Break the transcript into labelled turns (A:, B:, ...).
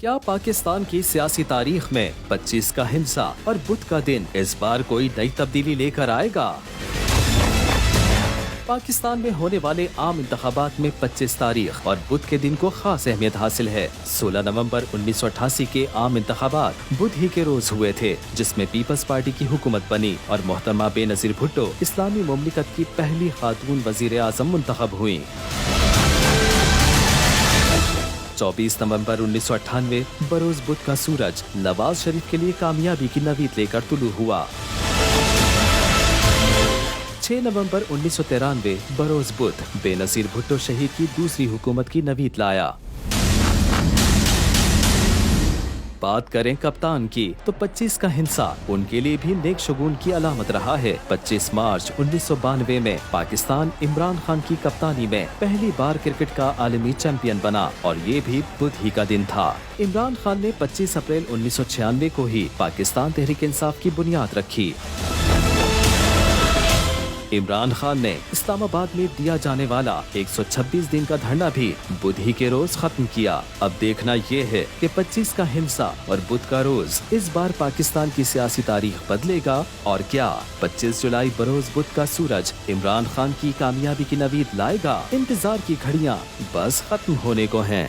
A: क्या पाकिस्तान की सियासी तारीख में 25 का हिंसा और बुध का दिन इस बार कोई नई तब्दीली लेकर आएगा? पाकिस्तान में होने वाले आम इंतखाबात में 25 तारीख और बुध के दिन को खास अहमियत हासिल है। 16 नवंबर 1988 के आम इंतखाबात बुध ही के रोज हुए थे, जिसमें पीपल्स पार्टी की हुकूमत बनी और मोहतरमा बेनजीर भुट्टो इस्लामी मुमलिकत की पहली खातून वजीर आजम मुंतखब हुई। 24 नवंबर 1998 बरोज बुध का सूरज नवाज शरीफ के लिए कामयाबी की नवीद लेकर तुलू हुआ। 6 नवंबर 1993 बरोज बुध बेनजीर भुट्टो शहीद की दूसरी हुकूमत की नवीद लाया। बात करें कप्तान की तो 25 का हिंसा उनके लिए भी नेक शगुन की अलामत रहा है। 25 मार्च 1992 में पाकिस्तान इमरान खान की कप्तानी में पहली बार क्रिकेट का आलमी चैंपियन बना और ये भी बुध ही का दिन था। इमरान खान ने 25 अप्रैल 1996 को ही पाकिस्तान तहरीक इंसाफ की बुनियाद रखी। इमरान खान ने इस्लामाबाद में दिया जाने वाला 126 दिन का धरना भी बुध ही के रोज खत्म किया। अब देखना ये है कि 25 का हिंसा और बुध का रोज इस बार पाकिस्तान की सियासी तारीख बदलेगा और क्या 25 जुलाई बरोज बुध का सूरज इमरान खान की कामयाबी की नवीद लाएगा? इंतजार की घड़ियां बस खत्म होने को हैं।